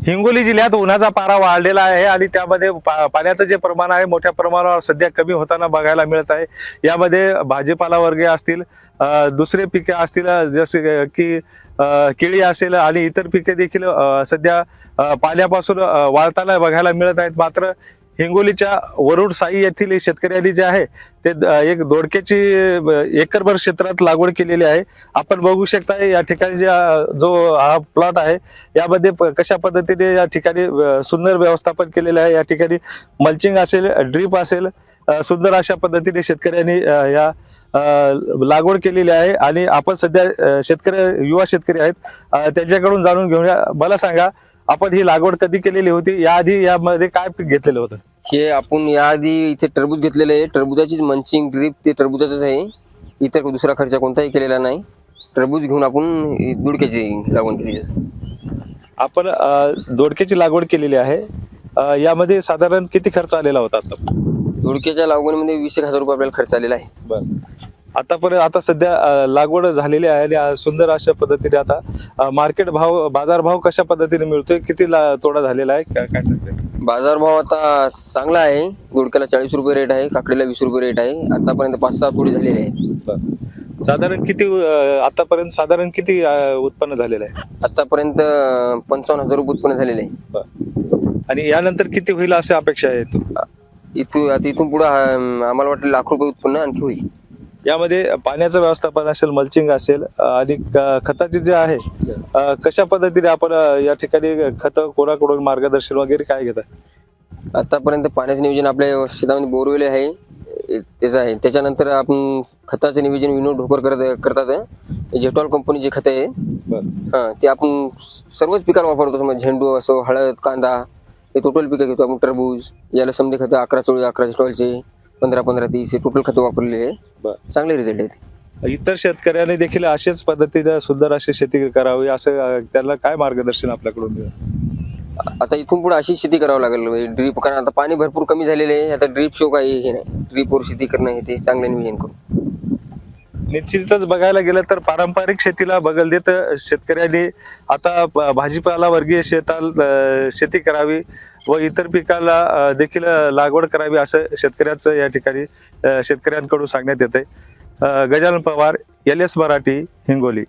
हिंगोली जिल्ह्यात उन्हाचा पारा वाढलेला आहे आणि त्यामध्ये पाण्याचं जे प्रमाण आहे मोठ्या प्रमाणावर सध्या कमी होताना बघायला मिळत आहे। यामध्ये भाजीपाला वर्गीय असतील, दुसरे पिके असतील जसे की केळी असेल आणि इतर पिके देखील सध्या पाण्यापासून वाळताना बघायला मिळत आहेत। मात्र हिंगोलीच्या वरुड साई येथील शेतकऱ्यांनी जे आहे ते एक दोडक्याची एकरभर क्षेत्रात लागवड केलेली आहे। आपण बघू शकता या ठिकाणी जो हा प्लॉट आहे यामध्ये कशा पद्धतीने या ठिकाणी सुंदर व्यवस्थापन केलेलं आहे। या ठिकाणी मल्चिंग असेल, ड्रीप असेल, सुंदर अशा पद्धतीने शेतकऱ्यांनी या लागवड केलेली आहे। आणि आपण सध्या युवा शेतकरी आहेत त्यांच्याकडून जाणून घेऊया। मला सांगा, आपण ही लागवड कधी केलेली होती? याआधी यामध्ये काय पीक घेतलेलं होतं? हे आपण याआधी इथे टरबूज घेतलेलं आहे। टरबूजाचीच मंचिंग ड्रीप ते टरबूजाचंच आहे, इतर दुसरा खर्च कोणताही केलेला नाही। टरबूज घेऊन आपण दोडक्याची लागवड केली आहे। आपण दोडक्याची लागवड केलेली आहे, यामध्ये साधारण किती खर्च आलेला होता आता? दोडक्याच्या लागवडीमध्ये 20,000 रुपये आपल्याला खर्च आलेला आहे। बरं, आतापर्यंत आता सध्या लागवड झालेली आहे आणि सुंदर अशा पद्धतीने आता मार्केट भाव, बाजार भाव कशा पद्धतीने मिळतोय? किती तोडा झालेला आहे, काय सांगते? बाजार भाव आता चांगला आहे। दोडक्याला 40 रुपये रेट आहे, काकडीला 20 रुपये रेट आहे। आतापर्यंत 5-6 तोडी झालेले आहे। साधारण किती साधारण किती उत्पन्न झालेलं आहे? आतापर्यंत 55,000 रुपये उत्पन्न झालेले आहे। आणि यानंतर किती होईल अशी अपेक्षा आहे? इथून पुढे आम्हाला वाटतं लाख रुपये उत्पन्न आणखी होईल। यामध्ये पाण्याचं व्यवस्थापन असेल, मल्चिंग असेल आणि खताचे जे आहे कशा पद्धतीने आपण या ठिकाणी खत कोणाकडून मार्गदर्शन वगैरे काय घेतात? आतापर्यंत पाण्याचं नियोजन आपल्या शेतामध्ये बोरवेल आहे त्याचं आहे। त्याच्यानंतर आपण खताचं नियोजन विनोद ढोकर करतात। जेटॉल कंपनीचे खत आहे, ते आपण सर्वच पिकांना वापरतो। समज झेंडू असो, हळद, कांदा, हे टोटल पिकं घेतो आपण। टरबूज याला समजे खत 11-14, 11 स्टॉलचे 15-15-30 हे टोटल खत वापरलेले आहे। चांगले रिझल्ट आहेत। इतर शेतकऱ्यांनी देखील अशाच पद्धतीने सुंदर अशी शेती करावी असं त्यांना काय मार्गदर्शन आपल्याकडून मिळेल? आता इथून पुढे अशी शेती करावं लागेल ड्रीप, कारण आता पाणी भरपूर कमी झालेले आहे। आता ड्रीप शो काही हे नाही, ड्रीपवर शेती करणं हे ते चांगले नियोजन करू। निश्चितच बघायला गेलं तर पारंपरिक शेतीला बगल देत शेतकऱ्यांनी आता भाजीपाला वर्गीय शेती करावी व इतर पिकाला देखील लागवड करावी असं शेतकऱ्यांचं या ठिकाणी शेतकऱ्यांकडून सांगण्यात येते। गजानन पवार, LS मराठी, हिंगोली।